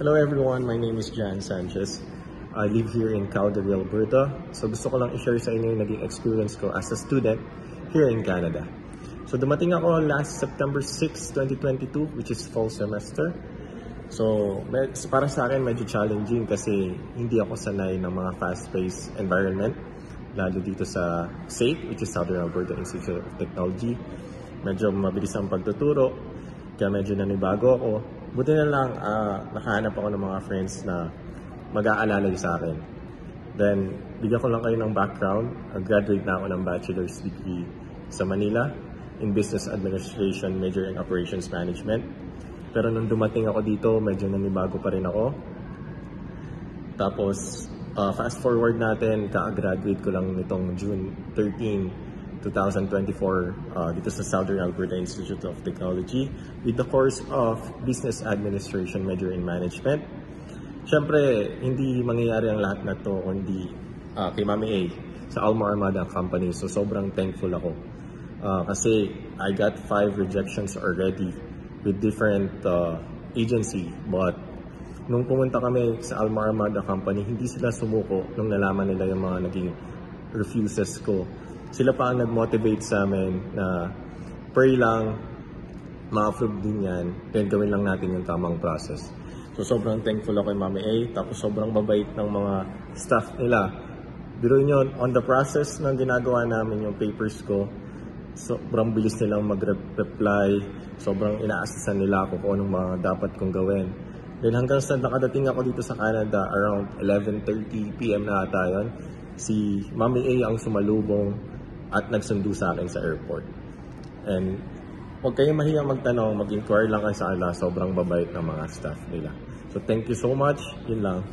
Hello everyone, my name is Jan Sanchez. I live here in Calgary, Alberta. So gusto ko lang i-share sa inyo yung naging experience ko as a student here in Canada. So dumating ako last September 6, 2022, which is fall semester. So para sa akin medyo challenging kasi hindi ako sanay ng mga fast-paced environment. Lalo dito sa SAIT, which is Southern Alberta Institute of Technology. Medyo mabilis ang pagtuturo, kaya medyo nanibago ako. Buti na lang nakahanap ako ng mga friends na mag-aalalay sa akin. Then, bigyan ko lang kayo ng background. Graduate na ako ng bachelor's degree sa Manila in Business Administration, major in Operations Management. Pero nung dumating ako dito, medyo nanibago pa rin ako. Tapos, fast forward natin, ka-graduate ko lang nitong June 13, 2024 dito sa Southern Alberta Institute of Technology with the course of Business Administration, major in Management. Siyempre, hindi mangyayari ang lahat na to kundi kay Mami A sa Alma Armada Company. So sobrang thankful ako kasi I got 5 rejections already with different agency, but nung pumunta kami sa Alma Armada Company, hindi sila sumuko nung nalaman nila yung mga naging refuses ko. Sila pa ang nag-motivate sa amin na pray lang, ma-approve din yan, then gawin lang natin yung tamang process. So sobrang thankful ako kay Mami A, tapos sobrang babait ng mga staff nila. Biruin nyo, on the process ng ginagawa namin yung papers ko, sobrang bilis nilang mag-reply, sobrang ina-assisan nila ako kung anong mga dapat kong gawin. Then hanggang sa nakadating ako dito sa Canada, around 11:30 PM na ata yun, si Mami A ang sumalubong at nagsundo sa akin sa airport. And huwag kayong mahiyang magtanong, mag-inquire lang kayo sa kanila, sobrang babait ng mga staff nila. So thank you so much, yun lang.